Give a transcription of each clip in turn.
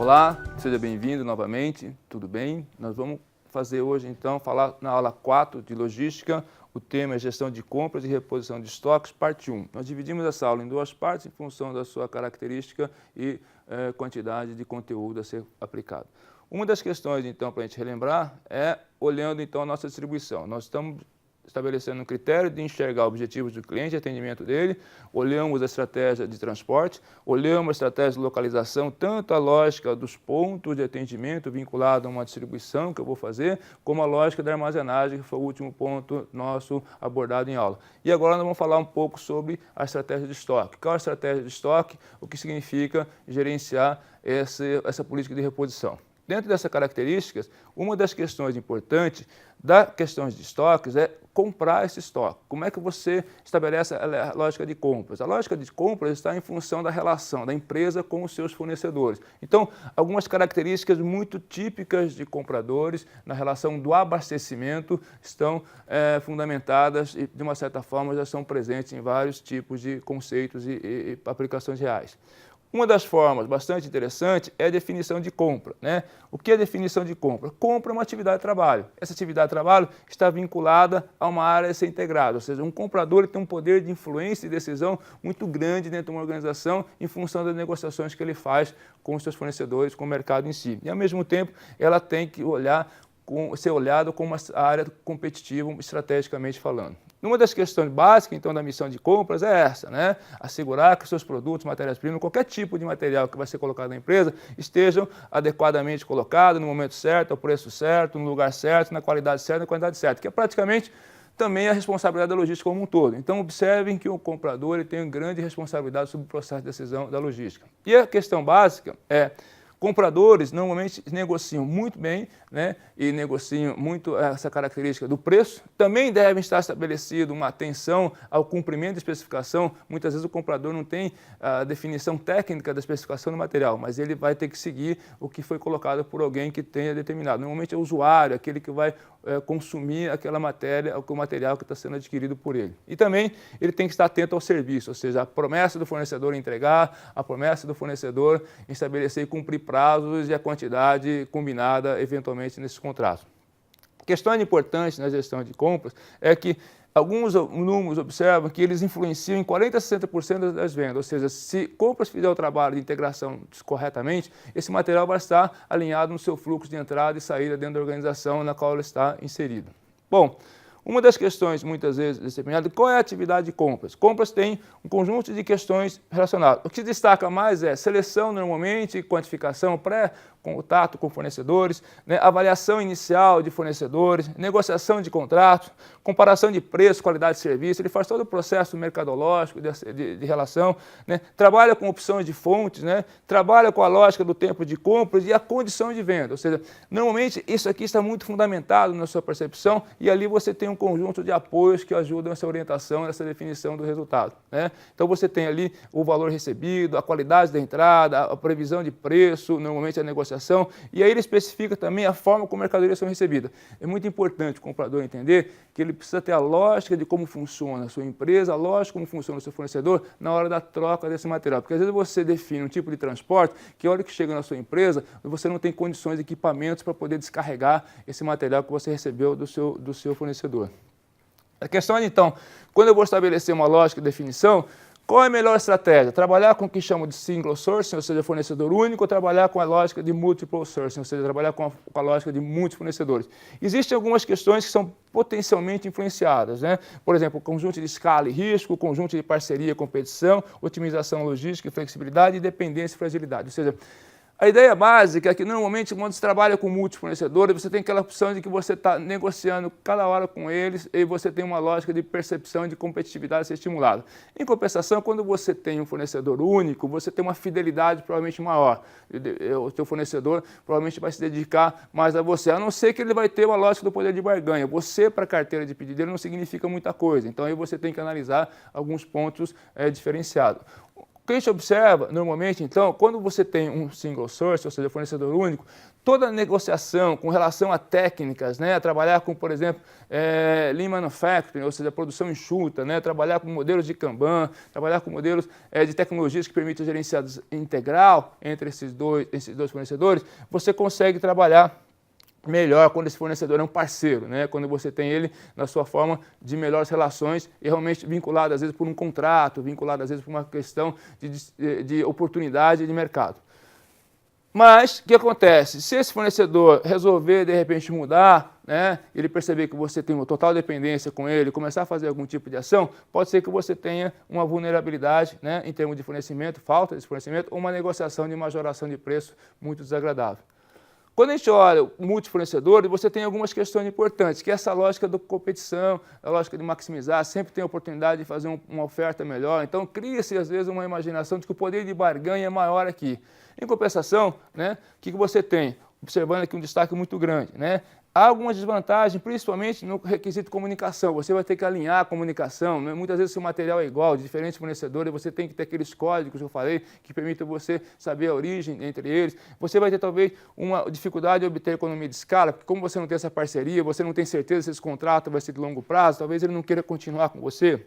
Olá, seja bem-vindo novamente, tudo bem? Nós vamos fazer hoje, então, falar na aula 4 de Logística, o tema é Gestão de Compras e Reposição de Estoques, parte 1. Nós dividimos essa aula em duas partes, em função da sua característica e quantidade de conteúdo a ser aplicado. Uma das questões, então, para a gente relembrar, é olhando, então, a nossa distribuição. Nós estamos estabelecendo um critério de enxergar objetivos do cliente, atendimento dele, olhamos a estratégia de transporte, olhamos a estratégia de localização, tanto a lógica dos pontos de atendimento vinculado a uma distribuição que eu vou fazer, como a lógica da armazenagem, que foi o último ponto nosso abordado em aula. E agora nós vamos falar um pouco sobre a estratégia de estoque. Qual é a estratégia de estoque? O que significa gerenciar essa política de reposição? Dentro dessas características, uma das questões importantes das questões de estoques é comprar esse estoque. Como é que você estabelece a lógica de compras? A lógica de compras está em função da relação da empresa com os seus fornecedores. Então, algumas características muito típicas de compradores na relação do abastecimento estão fundamentadas e, de uma certa forma, já são presentes em vários tipos de conceitos e aplicações reais. Uma das formas bastante interessante é a definição de compra, né? O que é definição de compra? Compra é uma atividade de trabalho. Essa atividade de trabalho está vinculada a uma área a ser integrada, ou seja, um comprador tem um poder de influência e decisão muito grande dentro de uma organização em função das negociações que ele faz com os seus fornecedores, com o mercado em si. E, ao mesmo tempo, ela tem que ser olhada como uma área competitiva, estrategicamente falando. Uma das questões básicas, então, da missão de compras é essa, né? Assegurar que os seus produtos, matérias-primas, qualquer tipo de material que vai ser colocado na empresa, estejam adequadamente colocados no momento certo, ao preço certo, no lugar certo, na qualidade certa, na quantidade certa, que é praticamente também a responsabilidade da logística como um todo. Então, observem que o comprador ele tem grande responsabilidade sobre o processo de decisão da logística. E a questão básica é: compradores normalmente negociam muito bem, né, e negociam muito essa característica do preço. Também deve estar estabelecido uma atenção ao cumprimento da especificação. Muitas vezes o comprador não tem a definição técnica da especificação do material, mas ele vai ter que seguir o que foi colocado por alguém que tenha determinado. Normalmente é o usuário, aquele que vai consumir aquela matéria, o material que está sendo adquirido por ele. E também ele tem que estar atento ao serviço, ou seja, a promessa do fornecedor em entregar, a promessa do fornecedor em estabelecer e cumprir prazos e a quantidade combinada eventualmente nesses contratos. Questões importantes na gestão de compras é que alguns números observam que eles influenciam em 40% a 60% das vendas, ou seja, se compras fizer o trabalho de integração corretamente, esse material vai estar alinhado no seu fluxo de entrada e saída dentro da organização na qual ele está inserido. Bom, uma das questões, muitas vezes, determinada, qual é a atividade de compras? Compras tem um conjunto de questões relacionadas. O que se destaca mais é seleção, normalmente, quantificação, pré-contato com fornecedores, né, avaliação inicial de fornecedores, negociação de contratos, comparação de preço, qualidade de serviço. Ele faz todo o processo mercadológico de relação, né, trabalha com opções de fontes, né, trabalha com a lógica do tempo de compras e a condição de venda. Ou seja, normalmente, isso aqui está muito fundamentado na sua percepção e ali você tem um conjunto de apoios que ajudam essa orientação, essa definição do resultado, né? Então você tem ali o valor recebido, a qualidade da entrada, a previsão de preço, normalmente a negociação, e aí ele especifica também a forma como mercadorias são recebidas. É muito importante o comprador entender que ele precisa ter a lógica de como funciona a sua empresa, a lógica de como funciona o seu fornecedor na hora da troca desse material. Porque às vezes você define um tipo de transporte que a hora que chega na sua empresa, você não tem condições, equipamentos para poder descarregar esse material que você recebeu do seu fornecedor. A questão é, então, quando eu vou estabelecer uma lógica de definição, qual é a melhor estratégia? Trabalhar com o que chamam de single sourcing, ou seja, fornecedor único, ou trabalhar com a lógica de multiple sourcing, ou seja, trabalhar com a lógica de muitos fornecedores. Existem algumas questões que são potencialmente influenciadas, né? Por exemplo, o conjunto de escala e risco, o conjunto de parceria e competição, otimização logística e flexibilidade, e dependência e fragilidade. Ou seja, a ideia básica é que, normalmente, quando você trabalha com multifornecedores, você tem aquela opção de que você está negociando cada hora com eles e você tem uma lógica de percepção e de competitividade a ser estimulada. Em compensação, quando você tem um fornecedor único, você tem uma fidelidade provavelmente maior. O seu fornecedor provavelmente vai se dedicar mais a você, a não ser que ele vai ter uma lógica do poder de barganha. Você, para a carteira de pedido dele, não significa muita coisa. Então, aí você tem que analisar alguns pontos diferenciados. O que a gente observa, normalmente, então, quando você tem um single source, ou seja, fornecedor único, toda negociação com relação a técnicas, né, trabalhar com, por exemplo, Lean Manufacturing, ou seja, produção enxuta, né, trabalhar com modelos de Kanban, trabalhar com modelos de tecnologias que permitem gerenciados integral entre esses dois fornecedores, você consegue trabalhar melhor quando esse fornecedor é um parceiro, né? Quando você tem ele na sua forma de melhores relações e realmente vinculado às vezes por um contrato, vinculado às vezes por uma questão de oportunidade de mercado. Mas o que acontece? Se esse fornecedor resolver de repente mudar, né, ele perceber que você tem uma total dependência com ele, começar a fazer algum tipo de ação, pode ser que você tenha uma vulnerabilidade, né, em termos de fornecimento, falta de fornecimento, ou uma negociação de majoração de preço muito desagradável. Quando a gente olha o multifornecedor, você tem algumas questões importantes, que é essa lógica da competição, a lógica de maximizar, sempre tem a oportunidade de fazer uma oferta melhor. Então, cria-se, às vezes, uma imaginação de que o poder de barganha é maior aqui. Em compensação, né, o que você tem? Observando aqui um destaque muito grande, né? Há algumas desvantagens, principalmente no requisito de comunicação. Você vai ter que alinhar a comunicação, né? Muitas vezes o seu material é igual, de diferentes fornecedores, você tem que ter aqueles códigos que eu falei, que permitem você saber a origem entre eles. Você vai ter talvez uma dificuldade de obter economia de escala, porque como você não tem essa parceria, você não tem certeza se esse contrato vai ser de longo prazo, talvez ele não queira continuar com você,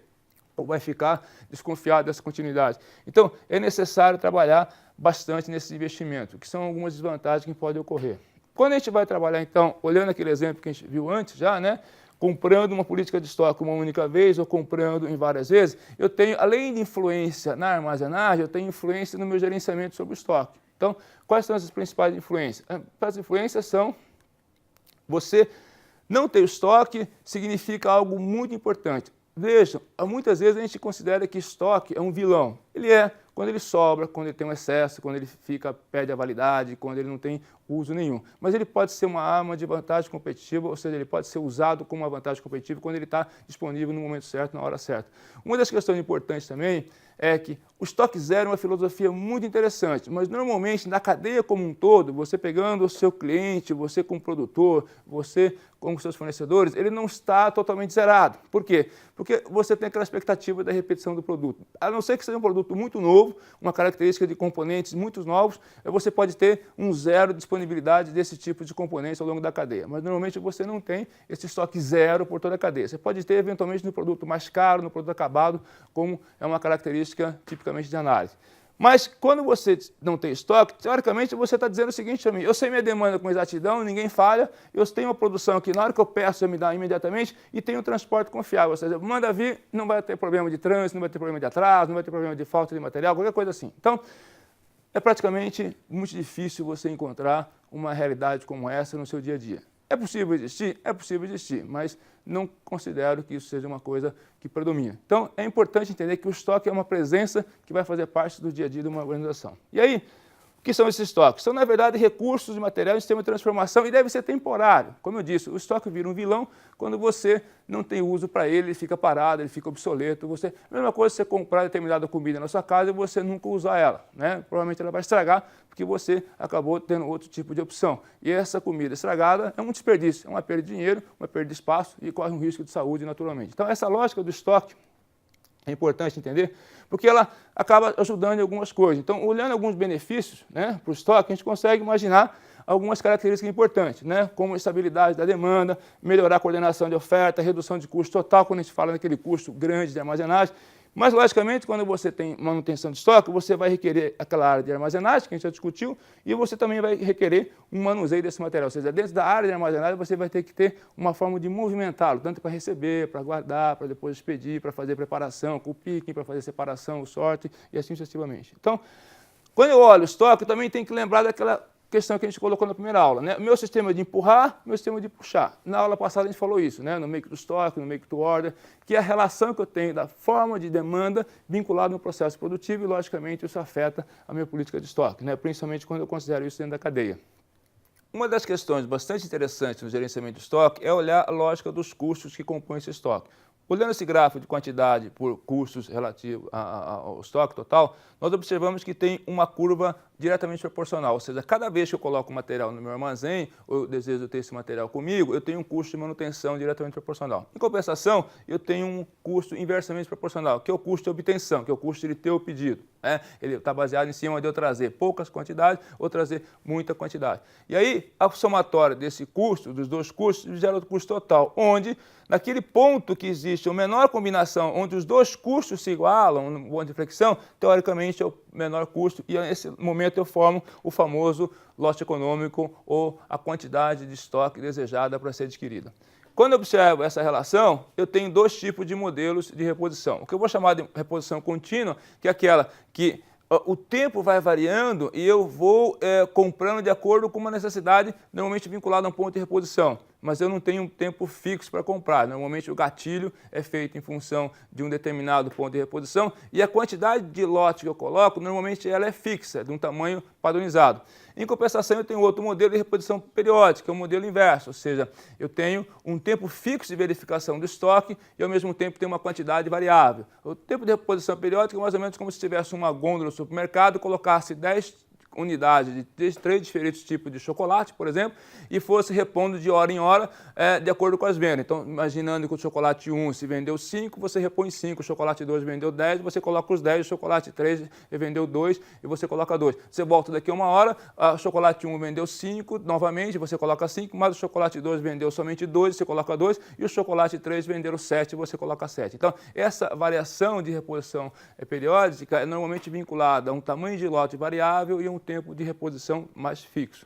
ou vai ficar desconfiado dessa continuidade. Então, é necessário trabalhar bastante nesse investimento, que são algumas desvantagens que podem ocorrer. Quando a gente vai trabalhar, então, olhando aquele exemplo que a gente viu antes já, né, comprando uma política de estoque uma única vez ou comprando em várias vezes, eu tenho, além de influência na armazenagem, eu tenho influência no meu gerenciamento sobre o estoque. Então, quais são as principais influências? As influências são, você não ter estoque significa algo muito importante. Vejam, muitas vezes a gente considera que estoque é um vilão. Ele é quando ele sobra, quando ele tem um excesso, quando ele perde a validade, quando ele não tem uso nenhum. Mas ele pode ser uma arma de vantagem competitiva, ou seja, ele pode ser usado como uma vantagem competitiva quando ele está disponível no momento certo, na hora certa. Uma das questões importantes também é que o estoque zero é uma filosofia muito interessante, mas normalmente na cadeia como um todo, você pegando o seu cliente, você como produtor, você como seus fornecedores, ele não está totalmente zerado. Por quê? Porque você tem aquela expectativa da repetição do produto. A não ser que seja um produto muito novo, uma característica de componentes muito novos, você pode ter um zero de disponibilidade desse tipo de componentes ao longo da cadeia. Mas normalmente você não tem esse estoque zero por toda a cadeia. Você pode ter eventualmente no produto mais caro, no produto acabado, como é uma característica tipicamente de análise. Mas quando você não tem estoque, teoricamente você está dizendo o seguinte para mim: eu sei minha demanda com exatidão, ninguém falha, eu tenho uma produção aqui, na hora que eu peço, eu me dá imediatamente e tenho um transporte confiável. Ou seja, manda vir, não vai ter problema de trânsito, não vai ter problema de atraso, não vai ter problema de falta de material, qualquer coisa assim. Então, é praticamente muito difícil você encontrar uma realidade como essa no seu dia a dia. É possível existir? É possível existir, mas não considero que isso seja uma coisa que predomina. Então, é importante entender que o estoque é uma presença que vai fazer parte do dia a dia de uma organização. E aí, o que são esses estoques? São, na verdade, recursos de material em sistema de transformação e deve ser temporário. Como eu disse, o estoque vira um vilão quando você não tem uso para ele, ele fica parado, ele fica obsoleto. A mesma coisa se você comprar determinada comida na sua casa e você nunca usar ela, né? Provavelmente ela vai estragar porque você acabou tendo outro tipo de opção. E essa comida estragada é um desperdício, é uma perda de dinheiro, uma perda de espaço e corre um risco de saúde naturalmente. Então, essa lógica do estoque é importante entender, porque ela acaba ajudando em algumas coisas. Então, olhando alguns benefícios, né, para o estoque, a gente consegue imaginar algumas características importantes, né, como a estabilidade da demanda, melhorar a coordenação de oferta, redução de custo total, quando a gente fala naquele custo grande de armazenagem. Mas, logicamente, quando você tem manutenção de estoque, você vai requerer aquela área de armazenagem, que a gente já discutiu, e você também vai requerer um manuseio desse material. Ou seja, dentro da área de armazenagem, você vai ter que ter uma forma de movimentá-lo, tanto para receber, para guardar, para depois expedir, para fazer preparação, com o picking, para fazer separação, o sorte, e assim sucessivamente. Então, quando eu olho o estoque, eu também tenho que lembrar daquela questão que a gente colocou na primeira aula, né? Meu sistema de empurrar, meu sistema de puxar. Na aula passada a gente falou isso, né? No make to stock, no make to order, que é a relação que eu tenho da forma de demanda vinculada no processo produtivo e, logicamente, isso afeta a minha política de estoque, né? Principalmente quando eu considero isso dentro da cadeia. Uma das questões bastante interessantes no gerenciamento de estoque é olhar a lógica dos custos que compõem esse estoque. Olhando esse gráfico de quantidade por custos relativo ao estoque total, nós observamos que tem uma curva diretamente proporcional, ou seja, cada vez que eu coloco o material no meu armazém, ou eu desejo ter esse material comigo, eu tenho um custo de manutenção diretamente proporcional. Em compensação, eu tenho um custo inversamente proporcional, que é o custo de obtenção, que é o custo de ter o pedido. Ele está baseado em cima de eu trazer poucas quantidades ou trazer muita quantidade. E aí, a somatória desse custo, dos dois custos, gera o custo total, onde, naquele ponto que existe a menor combinação, onde os dois custos se igualam, no ponto de flexão, teoricamente é o menor custo, e nesse momento eu formo o famoso lote econômico ou a quantidade de estoque desejada para ser adquirida. Quando eu observo essa relação, eu tenho dois tipos de modelos de reposição. O que eu vou chamar de reposição contínua, que é aquela que o tempo vai variando e eu vou comprando de acordo com uma necessidade normalmente vinculada a um ponto de reposição. Mas eu não tenho um tempo fixo para comprar. Normalmente o gatilho é feito em função de um determinado ponto de reposição e a quantidade de lote que eu coloco, normalmente ela é fixa, de um tamanho padronizado. Em compensação, eu tenho outro modelo de reposição periódica, que é o modelo inverso, ou seja, eu tenho um tempo fixo de verificação do estoque e, ao mesmo tempo, tenho uma quantidade variável. O tempo de reposição periódica é mais ou menos como se tivesse uma gôndola no supermercado, colocasse 10 unidades de 3 diferentes tipos de chocolate, por exemplo, e fosse repondo de hora em hora de acordo com as vendas. Então, imaginando que o chocolate 1 se vendeu 5, você repõe 5, o chocolate 2 vendeu 10, você coloca os 10, o chocolate 3 vendeu 2 e você coloca 2. Você volta daqui a uma hora, o chocolate 1 vendeu 5, novamente você coloca 5, mas o chocolate 2 vendeu somente 2, você coloca 2, e o chocolate 3 vendeu 7, você coloca 7. Então, essa variação de reposição periódica é normalmente vinculada a um tamanho de lote variável e a um tempo de reposição mais fixo.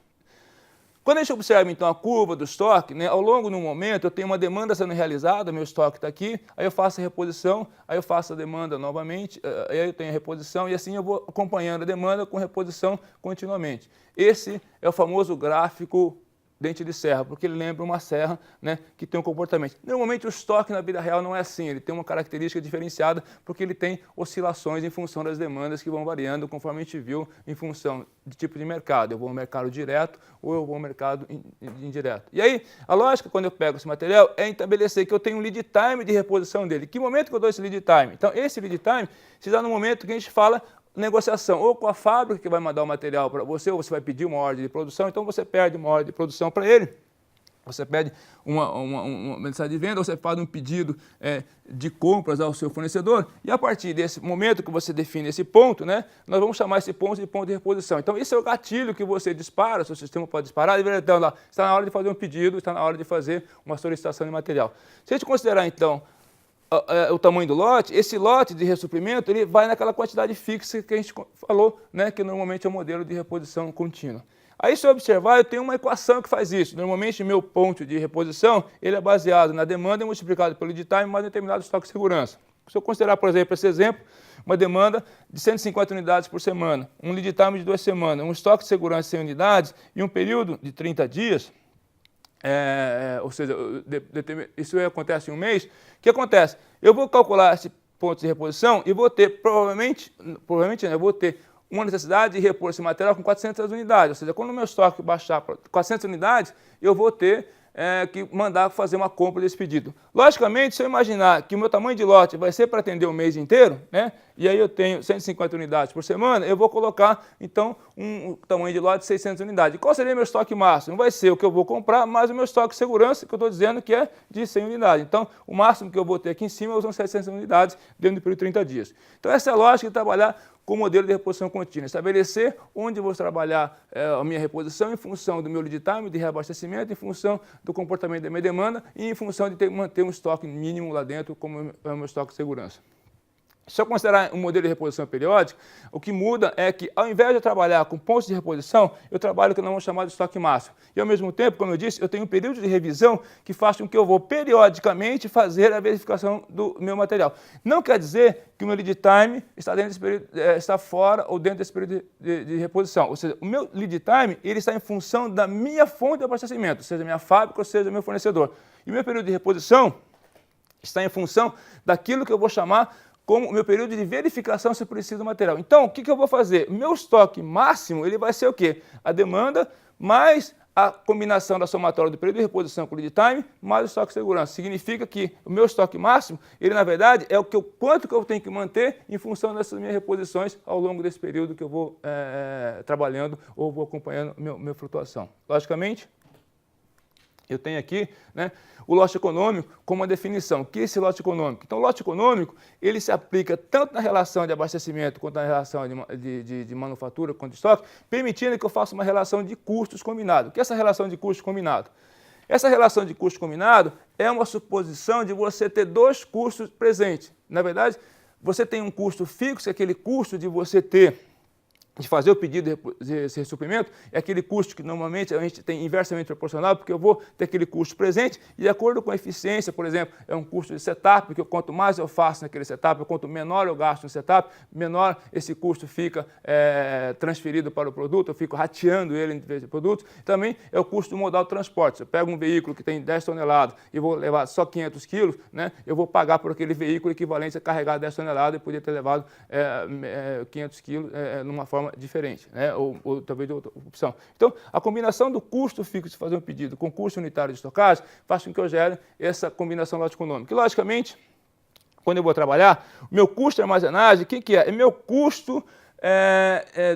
Quando a gente observa, então, a curva do estoque, ao longo de um momento, eu tenho uma demanda sendo realizada, meu estoque está aqui, aí eu faço a reposição, aí eu faço a demanda novamente, aí eu tenho a reposição, e assim eu vou acompanhando a demanda com reposição continuamente. Esse é o famoso gráfico dente de serra, porque ele lembra uma serra que tem um comportamento. Normalmente o estoque na vida real não é assim, ele tem uma característica diferenciada porque ele tem oscilações em função das demandas que vão variando conforme a gente viu em função de tipo de mercado. Eu vou ao mercado direto ou eu vou ao mercado indireto. E aí, a lógica quando eu pego esse material é estabelecer que eu tenho um lead time de reposição dele. Que momento que eu dou esse lead time? Então, esse lead time se dá no momento que a gente fala negociação, ou com a fábrica que vai mandar o material para você, ou você vai pedir uma ordem de produção, então você pede uma ordem de produção para ele, você pede uma mensagem de venda, ou você faz um pedido de compras ao seu fornecedor, e a partir desse momento que você define esse ponto, nós vamos chamar esse ponto de reposição. Então, esse é o gatilho que você dispara, o seu sistema pode disparar, e então, lá, está na hora de fazer um pedido, está na hora de fazer uma solicitação de material. Se a gente considerar, então, o tamanho do lote, esse lote de ressuprimento ele vai naquela quantidade fixa que a gente falou, que normalmente é o modelo de reposição contínua. Aí, se eu observar, eu tenho uma equação que faz isso. Normalmente, meu ponto de reposição ele é baseado na demanda multiplicado pelo lead time mais determinado estoque de segurança. Se eu considerar, por exemplo, esse exemplo, uma demanda de 150 unidades por semana, um lead time de 2 semanas, um estoque de segurança de 100 unidades e um período de 30 dias, ou seja, isso acontece em um mês, o que acontece? Eu vou calcular esse ponto de reposição e vou ter, provavelmente eu vou ter uma necessidade de repor esse material com 400 unidades, ou seja, quando o meu estoque baixar para 400 unidades, eu vou ter que mandar fazer uma compra desse pedido. Logicamente, se eu imaginar que o meu tamanho de lote vai ser para atender o mês inteiro, e aí eu tenho 150 unidades por semana, eu vou colocar, então, um tamanho de lote de 600 unidades. Qual seria o meu estoque máximo? Vai ser o que eu vou comprar, mais o meu estoque de segurança, que eu estou dizendo que é de 100 unidades. Então, o máximo que eu vou ter aqui em cima são 700 unidades dentro do período de 30 dias. Então, essa é a lógica de trabalhar com o modelo de reposição contínua. Estabelecer onde eu vou trabalhar a minha reposição em função do meu lead time de reabastecimento, em função do comportamento da minha demanda e em função de manter um estoque mínimo lá dentro, como é o meu estoque de segurança. Se eu considerar um modelo de reposição periódica, o que muda é que, ao invés de eu trabalhar com pontos de reposição, eu trabalho com o que nós vamos chamar de estoque máximo. E, ao mesmo tempo, como eu disse, eu tenho um período de revisão que faz com que eu vou periodicamente fazer a verificação do meu material. Não quer dizer que o meu lead time está, dentro desse período, está fora ou dentro desse período de reposição. Ou seja, o meu lead time ele está em função da minha fonte de abastecimento, seja minha fábrica ou seja meu fornecedor. E o meu período de reposição está em função daquilo que eu vou chamar como o meu período de verificação se precisa do material. Então, o que eu vou fazer? O meu estoque máximo ele vai ser o quê? A demanda mais a combinação da somatória do período de reposição com o lead time mais o estoque de segurança. Significa que o meu estoque máximo, ele na verdade é quanto que eu tenho que manter em função dessas minhas reposições ao longo desse período que eu vou trabalhando ou vou acompanhando minha flutuação. Logicamente, eu tenho aqui, né, o lote econômico como uma definição. O que é esse lote econômico? Então, o lote econômico, ele se aplica tanto na relação de abastecimento quanto na relação de manufatura quanto de estoque, permitindo que eu faça uma relação de custos combinado. O que é essa relação de custos combinado? Essa relação de custo combinado é uma suposição de você ter dois custos presentes. Na verdade, você tem um custo fixo, aquele custo de você de fazer o pedido de suprimento, é aquele custo que normalmente a gente tem inversamente proporcional, porque eu vou ter aquele custo presente e de acordo com a eficiência, por exemplo, é um custo de setup, porque quanto mais eu faço naquele setup, quanto menor eu gasto no setup, menor esse custo fica transferido para o produto, eu fico rateando ele entre produtos. Também é o custo do modal de transporte. Se eu pego um veículo que tem 10 toneladas e vou levar só 500 quilos, né, eu vou pagar por aquele veículo equivalente a carregar 10 toneladas e poder ter levado 500 quilos numa forma diferente, né? ou talvez de outra opção. Então, a combinação do custo fixo de fazer um pedido com custo unitário de estocagem faz com que eu gere essa combinação lote econômica. E, logicamente, quando eu vou trabalhar, o meu custo de armazenagem, o que é? É meu custo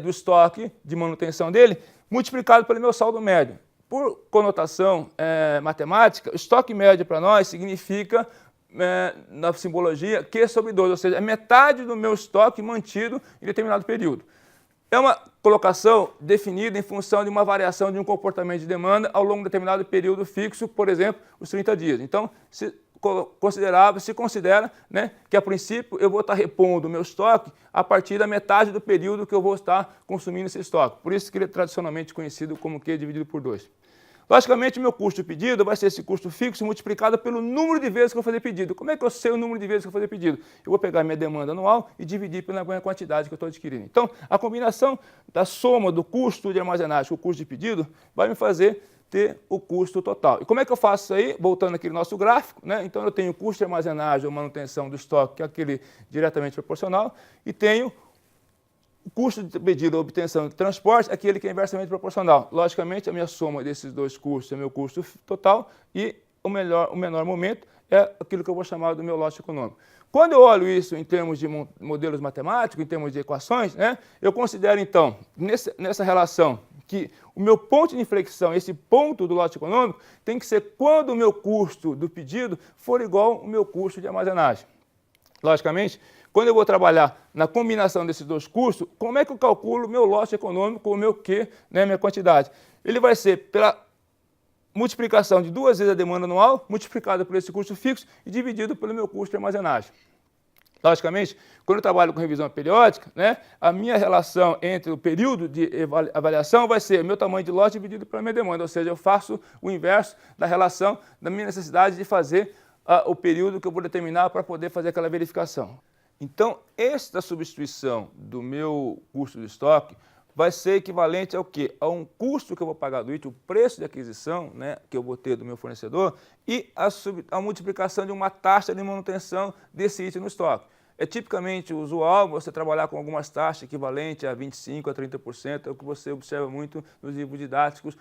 do estoque de manutenção dele multiplicado pelo meu saldo médio. Por conotação matemática, o estoque médio para nós significa na simbologia Q sobre 2, ou seja, é metade do meu estoque mantido em determinado período. É uma colocação definida em função de uma variação de um comportamento de demanda ao longo de determinado período fixo, por exemplo, os 30 dias. Então, se considera, né, que a princípio eu vou estar repondo o meu estoque a partir da metade do período que eu vou estar consumindo esse estoque. Por isso que ele é tradicionalmente conhecido como Q dividido por 2. Logicamente, o meu custo de pedido vai ser esse custo fixo multiplicado pelo número de vezes que eu vou fazer pedido. Como é que eu sei o número de vezes que eu vou fazer pedido? Eu vou pegar minha demanda anual e dividir pela quantidade que eu estou adquirindo. Então, a combinação da soma do custo de armazenagem com o custo de pedido vai me fazer ter o custo total. E como é que eu faço isso aí? Voltando aqui no nosso gráfico, né? Então, eu tenho o custo de armazenagem ou manutenção do estoque, que é aquele diretamente proporcional, e tenho o custo de pedido ou obtenção de transporte, aquele que é inversamente proporcional. Logicamente, a minha soma desses dois custos é meu custo total e o menor momento é aquilo que eu vou chamar do meu lote econômico. Quando eu olho isso em termos de modelos matemáticos, em termos de equações, né, eu considero, então, nessa relação, que o meu ponto de inflexão, esse ponto do lote econômico, tem que ser quando o meu custo do pedido for igual ao meu custo de armazenagem. Logicamente, quando eu vou trabalhar na combinação desses dois custos, como é que eu calculo o meu lote econômico, o meu Q, né, minha quantidade? Ele vai ser pela multiplicação de 2 vezes a demanda anual, multiplicada por esse custo fixo e dividido pelo meu custo de armazenagem. Logicamente, quando eu trabalho com revisão periódica, né, a minha relação entre o período de avaliação vai ser o meu tamanho de lote dividido pela minha demanda, ou seja, eu faço o inverso da relação da minha necessidade de fazer o período que eu vou determinar para poder fazer aquela verificação. Então, esta substituição do meu custo de estoque vai ser equivalente ao quê? A um custo que eu vou pagar do item, o preço de aquisição, né, que eu vou ter do meu fornecedor, e a multiplicação de uma taxa de manutenção desse item no estoque. É tipicamente usual você trabalhar com algumas taxas equivalentes a 25% a 30%, é o que você observa muito nos livros didáticos,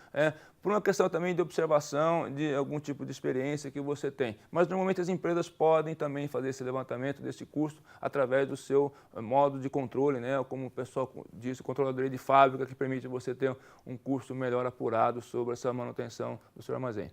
por uma questão também de observação de algum tipo de experiência que você tem. Mas normalmente as empresas podem também fazer esse levantamento desse custo através do seu modo de controle, né? Como o pessoal diz, controladoria de fábrica, que permite você ter um custo melhor apurado sobre essa manutenção do seu armazém.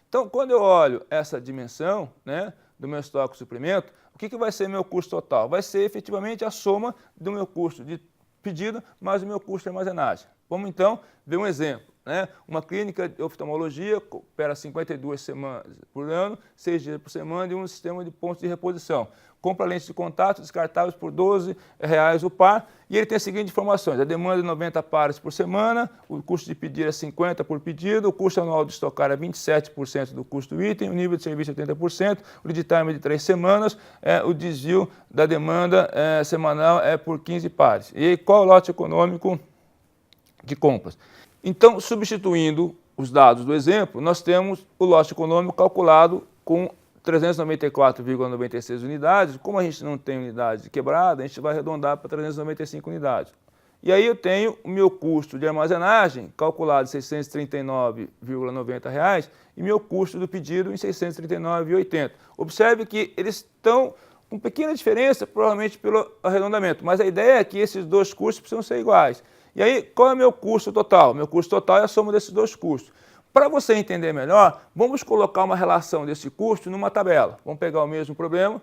Então, quando eu olho essa dimensão, né, do meu estoque de suprimento, o que vai ser meu custo total? Vai ser efetivamente a soma do meu custo de pedido mais o meu custo de armazenagem. Vamos então ver um exemplo, né? Uma clínica de oftalmologia opera 52 semanas por ano, 6 dias por semana e um sistema de pontos de reposição. Compra lentes de contato descartáveis por R$ 12,00 o par e ele tem as seguintes informações: a demanda é 90 pares por semana, o custo de pedir é 50 por pedido, o custo anual de estocar é 27% do custo do item, o nível de serviço é 80%, o lead time é de 3 semanas, o desvio da demanda semanal é por 15 pares. E qual é o lote econômico de compras? Então, substituindo os dados do exemplo, nós temos o lote econômico calculado com 394,96 unidades. Como a gente não tem unidade quebrada, a gente vai arredondar para 395 unidades. E aí eu tenho o meu custo de armazenagem, calculado em R$ 639,90, e meu custo do pedido em R$ 639,80. Observe que eles estão com pequena diferença, provavelmente pelo arredondamento, mas a ideia é que esses dois custos precisam ser iguais. E aí, qual é o meu custo total? Meu custo total é a soma desses dois custos. Para você entender melhor, vamos colocar uma relação desse custo numa tabela. Vamos pegar o mesmo problema.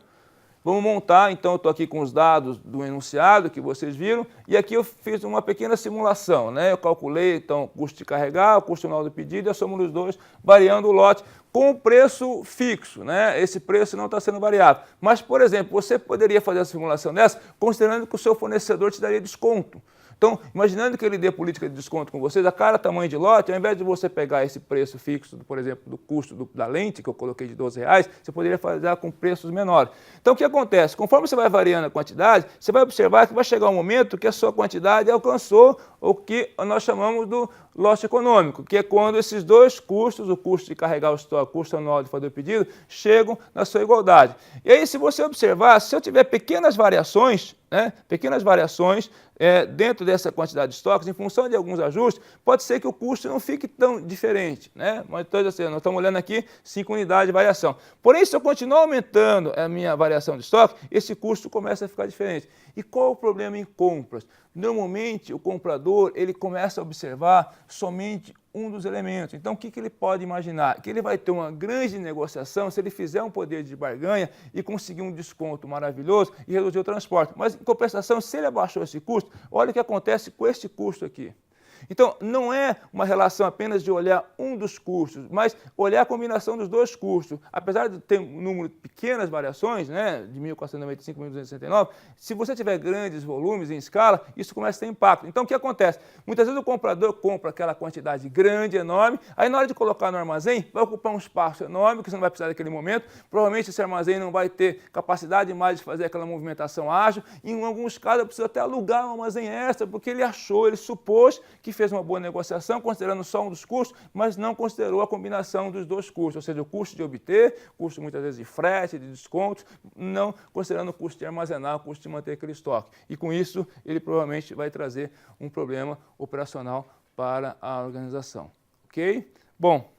Vamos montar, então eu estou aqui com os dados do enunciado que vocês viram, e aqui eu fiz uma pequena simulação, né? Eu calculei, então, o custo de carregar, o custo anual do pedido e a soma dos dois, variando o lote com o preço fixo, né? Esse preço não está sendo variável. Mas, por exemplo, você poderia fazer a simulação dessa considerando que o seu fornecedor te daria desconto. Então, imaginando que ele dê política de desconto com vocês, a cada tamanho de lote, ao invés de você pegar esse preço fixo, por exemplo, do custo da lente, que eu coloquei de R$12, você poderia fazer com preços menores. Então, o que acontece? Conforme você vai variando a quantidade, você vai observar que vai chegar um momento que a sua quantidade alcançou o que nós chamamos do lote econômico, que é quando esses dois custos, o custo de carregar o estoque, o custo anual de fazer o pedido, chegam na sua igualdade. E aí, se você observar, se eu tiver pequenas variações, dentro dessa quantidade de estoques, em função de alguns ajustes, pode ser que o custo não fique tão diferente, né? Mas assim, nós estamos olhando aqui 5 unidades de variação. Porém, se eu continuar aumentando a minha variação de estoque, esse custo começa a ficar diferente. E qual o problema em compras? Normalmente, o comprador ele começa a observar somente um dos elementos. Então, o que ele pode imaginar? Que ele vai ter uma grande negociação se ele fizer um poder de barganha e conseguir um desconto maravilhoso e reduzir o transporte. Mas, em compensação, se ele abaixou esse custo, olha o que acontece com este custo aqui. Então, não é uma relação apenas de olhar um dos custos, mas olhar a combinação dos dois custos. Apesar de ter um número de pequenas variações, né, de 1.495 a 1.269, se você tiver grandes volumes em escala, isso começa a ter impacto. Então, o que acontece? Muitas vezes o comprador compra aquela quantidade grande, enorme, aí na hora de colocar no armazém, vai ocupar um espaço enorme, que você não vai precisar daquele momento, provavelmente esse armazém não vai ter capacidade mais de fazer aquela movimentação ágil, e em alguns casos precisa até alugar um armazém extra, porque ele achou, ele supôs que fez uma boa negociação, considerando só um dos custos, mas não considerou a combinação dos dois custos, ou seja, o custo de obter, custo muitas vezes de frete, de descontos, não considerando o custo de armazenar, o custo de manter aquele estoque. E com isso, ele provavelmente vai trazer um problema operacional para a organização. Ok? Bom,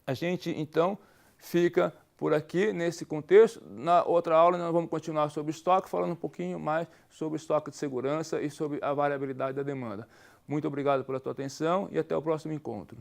a gente então fica por aqui nesse contexto. Na outra aula nós vamos continuar sobre estoque, falando um pouquinho mais sobre estoque de segurança e sobre a variabilidade da demanda. Muito obrigado pela tua atenção e até o próximo encontro.